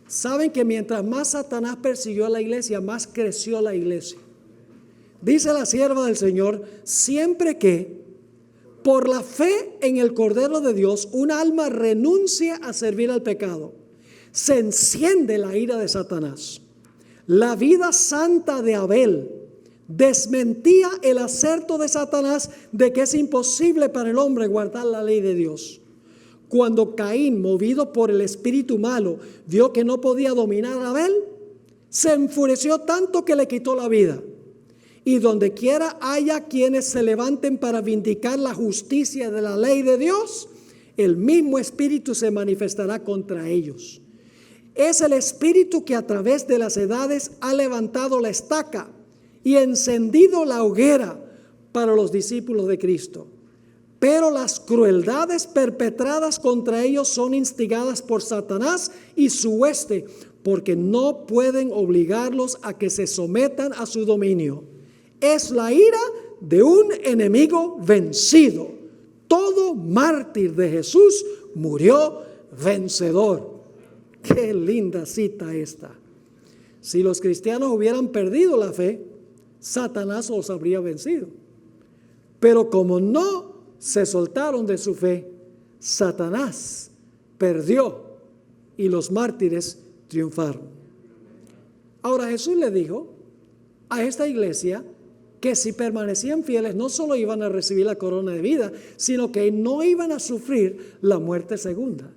Saben que mientras más Satanás persiguió a la iglesia, más creció la iglesia. Dice la sierva del Señor: siempre que por la fe en el Cordero de Dios un alma renuncia a servir al pecado, se enciende la ira de Satanás. La vida santa de Abel desmentía el aserto de Satanás de que es imposible para el hombre guardar la ley de Dios. Cuando Caín, movido por el espíritu malo, vio que no podía dominar a Abel, se enfureció tanto que le quitó la vida. Y donde quiera haya quienes se levanten para vindicar la justicia de la ley de Dios, el mismo espíritu se manifestará contra ellos. Es el espíritu que a través de las edades ha levantado la estaca y encendido la hoguera para los discípulos de Cristo. Pero las crueldades perpetradas contra ellos son instigadas por Satanás y su hueste, porque no pueden obligarlos a que se sometan a su dominio. Es la ira de un enemigo vencido. Todo mártir de Jesús murió vencedor. Qué linda cita esta. Si los cristianos hubieran perdido la fe, Satanás los habría vencido. Pero como no se soltaron de su fe, Satanás perdió y los mártires triunfaron. Ahora Jesús le dijo a esta iglesia que si permanecían fieles no solo iban a recibir la corona de vida, sino que no iban a sufrir la muerte segunda.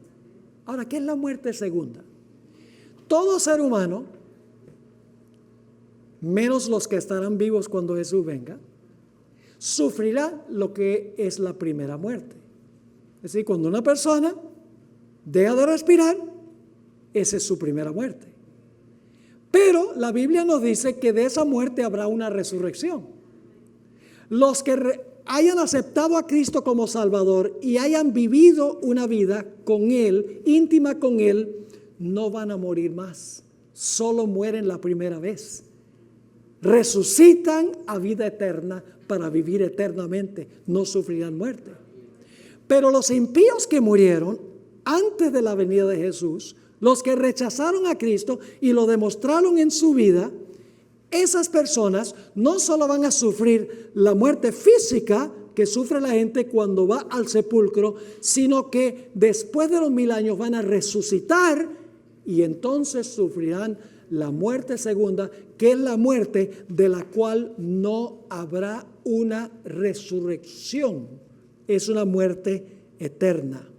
Ahora, ¿qué es la muerte segunda? Todo ser humano, menos los que estarán vivos cuando Jesús venga, sufrirá lo que es la primera muerte. Es decir, cuando una persona deja de respirar, esa es su primera muerte. Pero la Biblia nos dice que de esa muerte habrá una resurrección. Los que hayan aceptado a Cristo como Salvador y hayan vivido una vida con Él, íntima con Él, no van a morir más. Solo mueren la primera vez. Resucitan a vida eterna para vivir eternamente. No sufrirán muerte. Pero los impíos que murieron antes de la venida de Jesús, los que rechazaron a Cristo y lo demostraron en su vida, esas personas no solo van a sufrir la muerte física que sufre la gente cuando va al sepulcro, sino que después de los 1000 años van a resucitar y entonces sufrirán la muerte segunda, que es la muerte de la cual no habrá una resurrección. Es una muerte eterna.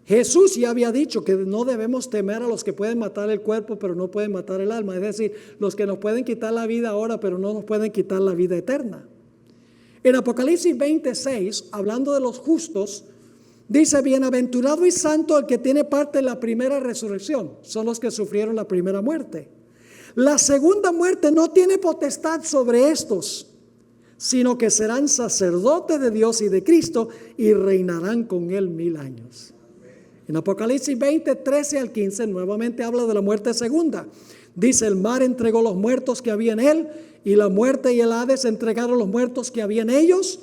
Jesús ya había dicho que no debemos temer a los que pueden matar el cuerpo, pero no pueden matar el alma. Es decir, los que nos pueden quitar la vida ahora, pero no nos pueden quitar la vida eterna. En Apocalipsis 26, hablando de los justos, dice: bienaventurado y santo el que tiene parte en la primera resurrección. Son los que sufrieron la primera muerte. La segunda muerte no tiene potestad sobre estos, sino que serán sacerdotes de Dios y de Cristo y reinarán con Él 1000 años. En Apocalipsis 20, 13 al 15, nuevamente habla de la muerte segunda. Dice: el mar entregó los muertos que había en él, y la muerte y el Hades entregaron los muertos que había en ellos,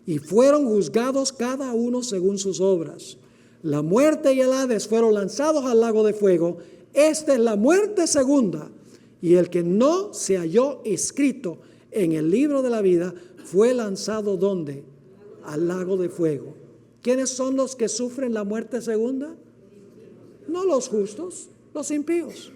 y fueron juzgados cada uno según sus obras. La muerte y el Hades fueron lanzados al lago de fuego. Esta es la muerte segunda. Y el que no se halló escrito en el libro de la vida fue lanzado ¿dónde? Al lago de fuego. ¿Quiénes son los que sufren la muerte segunda? No los justos, los impíos.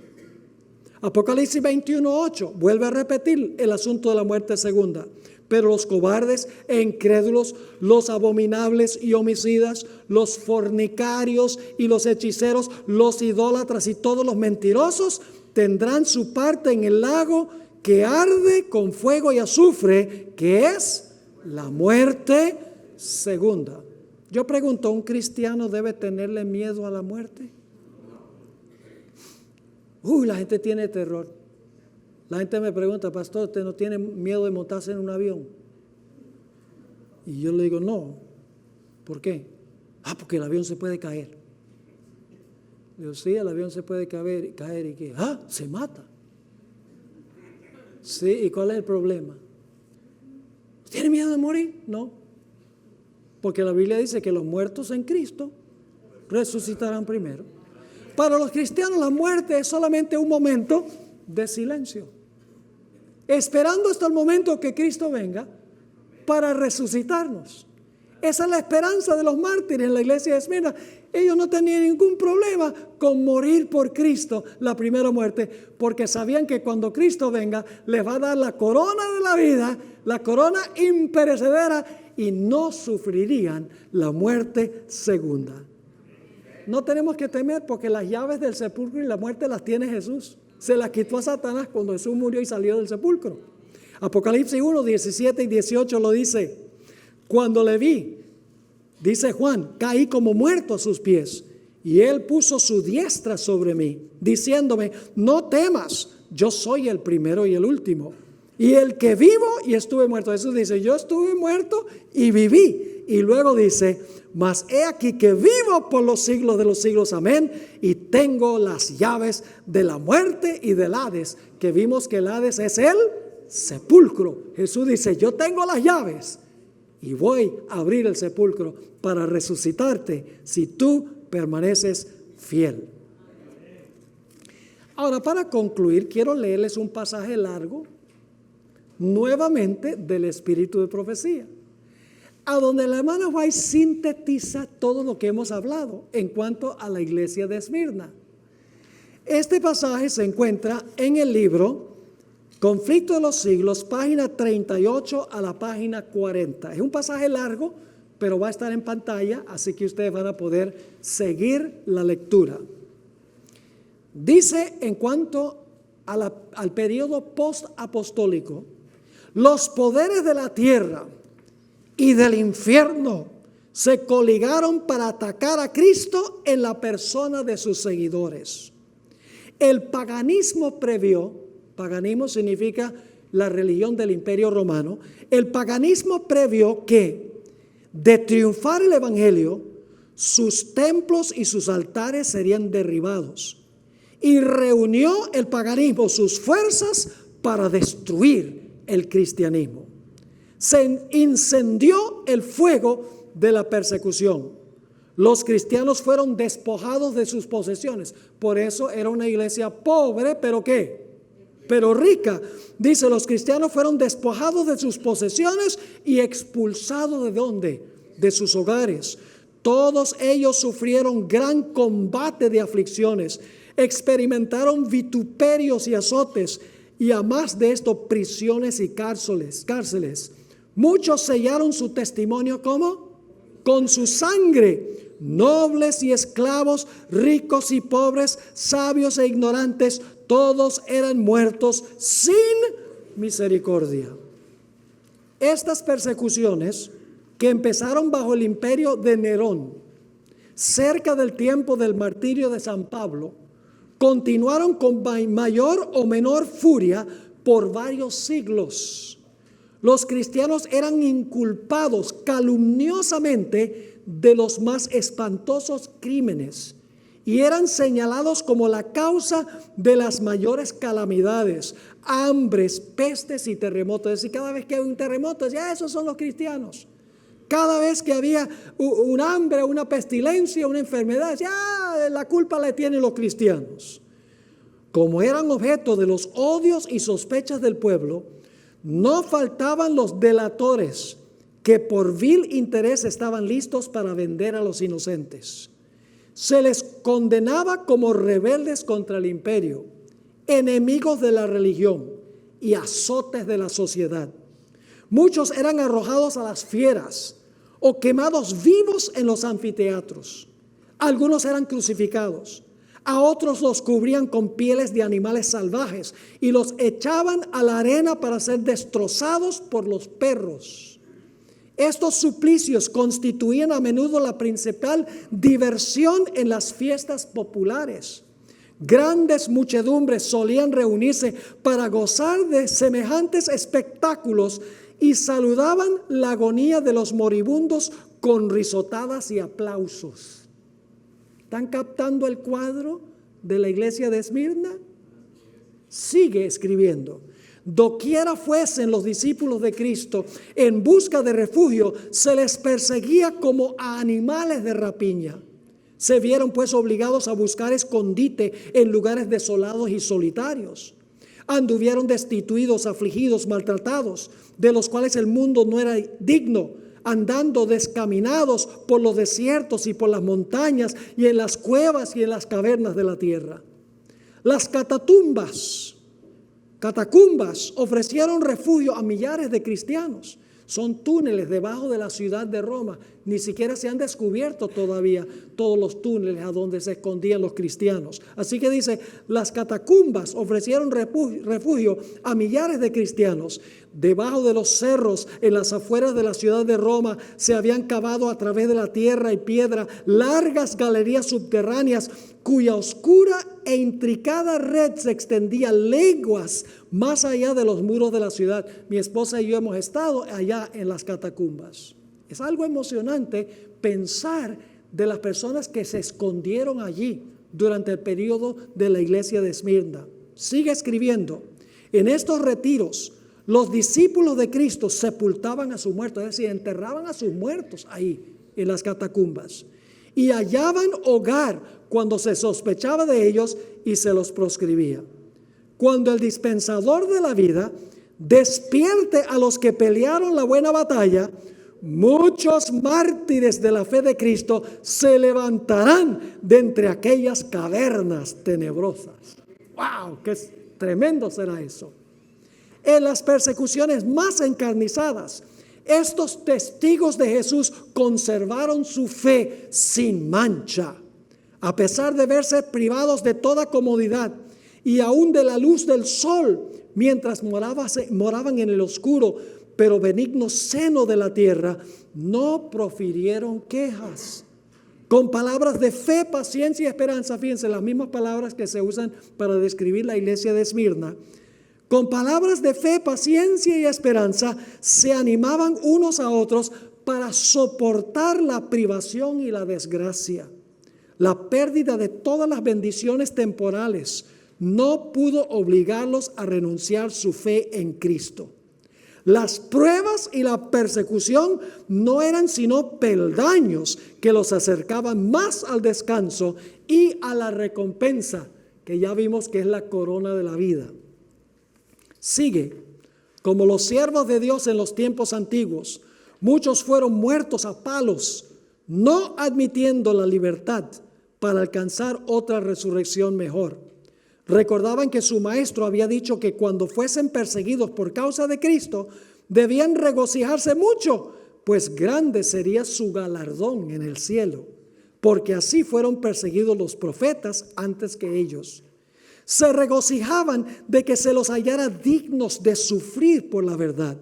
Apocalipsis 21:8 vuelve a repetir el asunto de la muerte segunda. Pero los cobardes e incrédulos, los abominables y homicidas, los fornicarios y los hechiceros, los idólatras y todos los mentirosos tendrán su parte en el lago que arde con fuego y azufre, que es la muerte segunda. Yo pregunto, ¿un cristiano debe tenerle miedo a la muerte? La gente tiene terror. La gente me pregunta: pastor, ¿usted no tiene miedo de montarse en un avión? Y yo le digo: no. ¿Por qué? Porque el avión se puede caer. Digo: sí, el avión se puede caer y ¿qué? Se mata. Sí, ¿y cuál es el problema? ¿Tiene miedo de morir? No. Porque la Biblia dice que los muertos en Cristo resucitarán primero. Para los cristianos la muerte es solamente un momento de silencio, esperando hasta el momento que Cristo venga para resucitarnos. Esa es la esperanza de los mártires en la iglesia de Esmirna. Ellos no tenían ningún problema con morir por Cristo la primera muerte, porque sabían que cuando Cristo venga les va a dar la corona de la vida, la corona imperecedera, y no sufrirían la muerte segunda. No tenemos que temer porque las llaves del sepulcro y la muerte las tiene Jesús. Se las quitó a Satanás cuando Jesús murió y salió del sepulcro. Apocalipsis 1, 17 y 18 lo dice. Cuando le vi, dice Juan, caí como muerto a sus pies. Y él puso su diestra sobre mí, diciéndome, no temas, yo soy el primero y el último. Y el que vivo y estuve muerto. Jesús dice, yo estuve muerto y viví. Y luego dice, mas he aquí que vivo por los siglos de los siglos, amén. Y tengo las llaves de la muerte y del Hades, que vimos que el Hades es el sepulcro. Jesús dice, yo tengo las llaves y voy a abrir el sepulcro para resucitarte si tú permaneces fiel. Ahora, para concluir, quiero leerles un pasaje largo, nuevamente del Espíritu de Profecía, a donde la hermana White sintetiza todo lo que hemos hablado en cuanto a la iglesia de Esmirna. Este pasaje se encuentra en el libro Conflicto de los Siglos, página 38 a la página 40. Es un pasaje largo, pero va a estar en pantalla, así que ustedes van a poder seguir la lectura. Dice en cuanto a al periodo post-apostólico, los poderes de la tierra y del infierno se coligaron para atacar a Cristo en la persona de sus seguidores. El paganismo previó, paganismo significa la religión del Imperio Romano, el paganismo previó que de triunfar el evangelio, sus templos y sus altares serían derribados. Y reunió el paganismo sus fuerzas para destruir el cristianismo. Se incendió el fuego de la persecución. Los cristianos fueron despojados de sus posesiones. Por eso era una iglesia pobre, pero ¿qué? Pero rica. Dice, los cristianos fueron despojados de sus posesiones y expulsados ¿de dónde? De sus hogares. Todos ellos sufrieron gran combate de aflicciones. Experimentaron vituperios y azotes, y a más de esto, prisiones y cárceles. Muchos sellaron su testimonio, ¿cómo? Con su sangre. Nobles y esclavos, ricos y pobres, sabios e ignorantes, todos eran muertos sin misericordia. Estas persecuciones, que empezaron bajo el imperio de Nerón, cerca del tiempo del martirio de San Pablo, continuaron con mayor o menor furia por varios siglos. Los cristianos eran inculpados calumniosamente de los más espantosos crímenes y eran señalados como la causa de las mayores calamidades, hambres, pestes y terremotos. Es decir, cada vez que hay un terremoto, ya esos son los cristianos. Cada vez que había un hambre, una pestilencia, una enfermedad, ya la culpa la tienen los cristianos. Como eran objeto de los odios y sospechas del pueblo, no faltaban los delatores que por vil interés estaban listos para vender a los inocentes. Se les condenaba como rebeldes contra el imperio, enemigos de la religión y azotes de la sociedad. Muchos eran arrojados a las fieras o quemados vivos en los anfiteatros. Algunos eran crucificados. A otros los cubrían con pieles de animales salvajes y los echaban a la arena para ser destrozados por los perros. Estos suplicios constituían a menudo la principal diversión en las fiestas populares. Grandes muchedumbres solían reunirse para gozar de semejantes espectáculos y saludaban la agonía de los moribundos con risotadas y aplausos. ¿Están captando el cuadro de la iglesia de Esmirna? Sigue escribiendo. Doquiera fuesen los discípulos de Cristo en busca de refugio, se les perseguía como a animales de rapiña. Se vieron pues obligados a buscar escondite en lugares desolados y solitarios. Anduvieron destituidos, afligidos, maltratados, de los cuales el mundo no era digno, andando descaminados por los desiertos y por las montañas y en las cuevas y en las cavernas de la tierra. Las catacumbas ofrecieron refugio a millares de cristianos. Son túneles debajo de la ciudad de Roma. Ni siquiera se han descubierto todavía todos los túneles a donde se escondían los cristianos. Así que dice, las catacumbas ofrecieron refugio a millares de cristianos. Debajo de los cerros, en las afueras de la ciudad de Roma, se habían cavado a través de la tierra y piedra largas galerías subterráneas cuya oscura e intricada red se extendía leguas más allá de los muros de la ciudad. Mi esposa y yo hemos estado allá en las catacumbas. Es algo emocionante pensar de las personas que se escondieron allí durante el periodo de la iglesia de Esmirna. Sigue escribiendo, en estos retiros los discípulos de Cristo sepultaban a sus muertos, es decir, enterraban a sus muertos ahí en las catacumbas y hallaban hogar cuando se sospechaba de ellos y se los proscribía. Cuando el dispensador de la vida despierte a los que pelearon la buena batalla, muchos mártires de la fe de Cristo se levantarán de entre aquellas cavernas tenebrosas. ¡Wow! ¡Qué tremendo será eso! En las persecuciones más encarnizadas, estos testigos de Jesús conservaron su fe sin mancha, a pesar de verse privados de toda comodidad y aún de la luz del sol, mientras moraban en el oscuro pero benigno seno de la tierra, no profirieron quejas. Con palabras de fe, paciencia y esperanza, fíjense, las mismas palabras que se usan para describir la iglesia de Esmirna. Con palabras de fe, paciencia y esperanza se animaban unos a otros para soportar la privación y la desgracia. La pérdida de todas las bendiciones temporales no pudo obligarlos a renunciar su fe en Cristo. Las pruebas y la persecución no eran sino peldaños que los acercaban más al descanso y a la recompensa, que ya vimos que es la corona de la vida. Sigue, como los siervos de Dios en los tiempos antiguos, muchos fueron muertos a palos, no admitiendo la libertad para alcanzar otra resurrección mejor. Recordaban que su maestro había dicho que cuando fuesen perseguidos por causa de Cristo, debían regocijarse mucho, pues grande sería su galardón en el cielo, porque así fueron perseguidos los profetas antes que ellos. Se regocijaban de que se los hallara dignos de sufrir por la verdad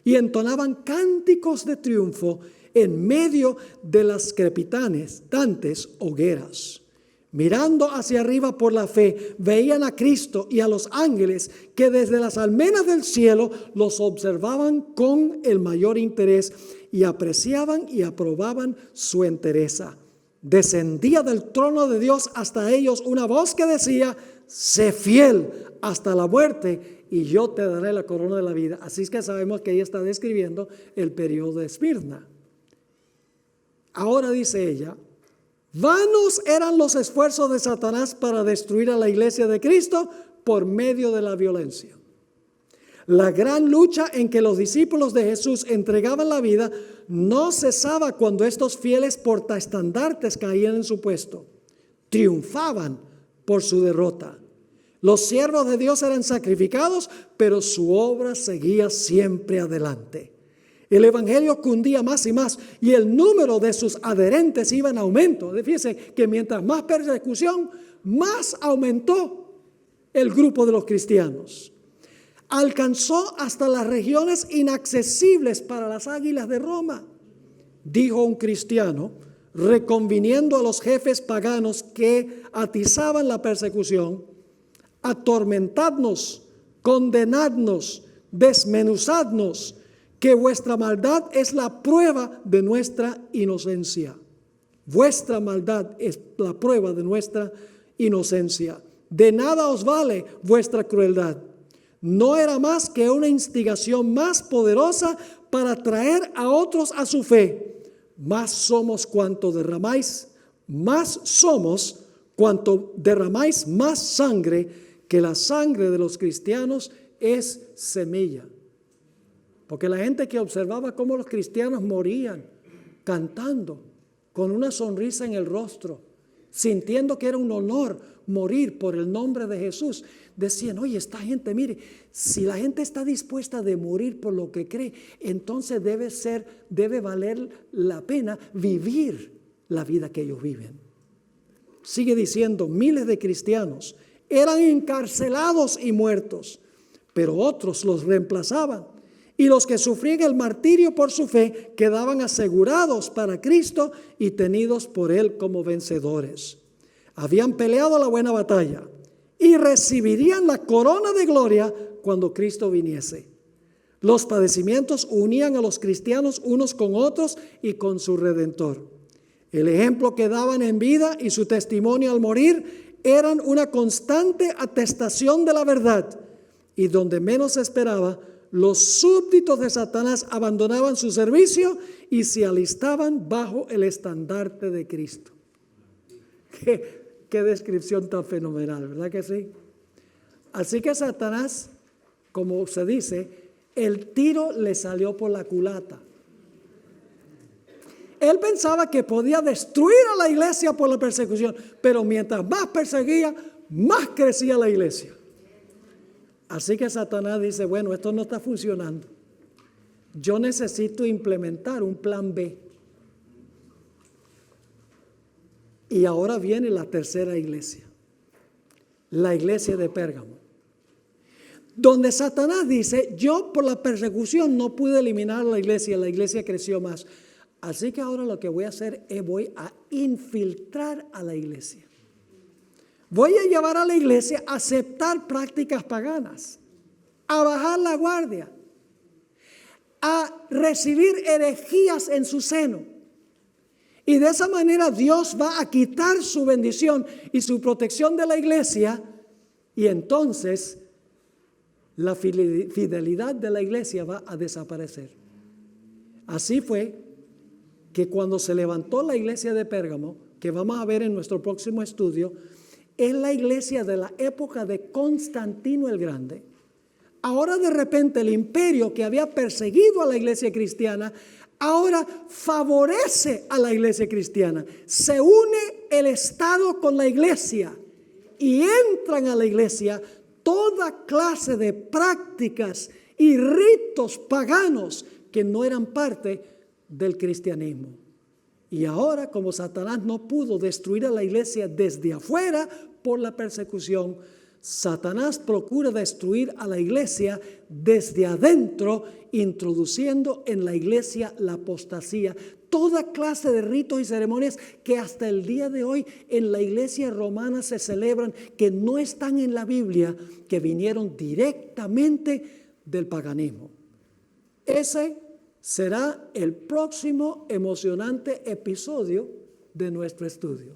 y entonaban cánticos de triunfo en medio de las crepitantes hogueras. Mirando hacia arriba por la fe, veían a Cristo y a los ángeles que desde las almenas del cielo los observaban con el mayor interés y apreciaban y aprobaban su entereza. Descendía del trono de Dios hasta ellos una voz que decía: sé fiel hasta la muerte y yo te daré la corona de la vida. Así es que sabemos que ella está describiendo el periodo de Esmirna. Ahora dice ella: vanos eran los esfuerzos de Satanás para destruir a la iglesia de Cristo por medio de la violencia. La gran lucha en que los discípulos de Jesús entregaban la vida no cesaba cuando estos fieles portaestandartes caían en su puesto. Triunfaban por su derrota. Los siervos de Dios eran sacrificados, pero su obra seguía siempre adelante. El evangelio cundía más y más y el número de sus adherentes iba en aumento. Fíjense que mientras más persecución, más aumentó el grupo de los cristianos. Alcanzó hasta las regiones inaccesibles para las águilas de Roma. Dijo un cristiano, reconviniendo a los jefes paganos que atizaban la persecución: atormentadnos, condenadnos, desmenuzadnos, que vuestra maldad es la prueba de nuestra inocencia. Vuestra maldad es la prueba de nuestra inocencia. De nada os vale vuestra crueldad. No era más que una instigación más poderosa para traer a otros a su fe. Más somos cuanto derramáis más sangre, que la sangre de los cristianos es semilla. Porque la gente que observaba cómo los cristianos morían cantando con una sonrisa en el rostro, sintiendo que era un honor morir por el nombre de Jesús, decían, oye, esta gente, mire, si la gente está dispuesta de morir por lo que cree, entonces debe valer la pena vivir la vida que ellos viven. Sigue diciendo, miles de cristianos eran encarcelados y muertos, pero otros los reemplazaban. Y los que sufrían el martirio por su fe quedaban asegurados para Cristo y tenidos por Él como vencedores. Habían peleado la buena batalla y recibirían la corona de gloria cuando Cristo viniese. Los padecimientos unían a los cristianos unos con otros y con su Redentor. El ejemplo que daban en vida y su testimonio al morir eran una constante atestación de la verdad, y donde menos se esperaba, los súbditos de Satanás abandonaban su servicio y se alistaban bajo el estandarte de Cristo. Qué descripción tan fenomenal, ¿verdad que sí? Así que Satanás, como se dice, el tiro le salió por la culata. Él pensaba que podía destruir a la iglesia por la persecución, pero mientras más perseguía, más crecía la iglesia. Así que Satanás dice, bueno, esto no está funcionando. Yo necesito implementar un plan B. Y ahora viene la tercera iglesia, la iglesia de Pérgamo, donde Satanás dice, yo por la persecución no pude eliminar la iglesia creció más. Así que ahora lo que voy a hacer es voy a infiltrar a la iglesia. Voy a llevar a la iglesia a aceptar prácticas paganas, a bajar la guardia, a recibir herejías en su seno. Y de esa manera Dios va a quitar su bendición y su protección de la iglesia, y entonces la fidelidad de la iglesia va a desaparecer. Así fue que cuando se levantó la iglesia de Pérgamo, que vamos a ver en nuestro próximo estudio, es la iglesia de la época de Constantino el Grande. Ahora de repente el imperio que había perseguido a la iglesia cristiana, ahora favorece a la iglesia cristiana. Se une el Estado con la iglesia y entran a la iglesia toda clase de prácticas y ritos paganos que no eran parte del cristianismo. Y ahora, como Satanás no pudo destruir a la iglesia desde afuera por la persecución, Satanás procura destruir a la iglesia desde adentro, introduciendo en la iglesia la apostasía. Toda clase de ritos y ceremonias que hasta el día de hoy en la iglesia romana se celebran, que no están en la Biblia, que vinieron directamente del paganismo. Ese será el próximo emocionante episodio de nuestro estudio.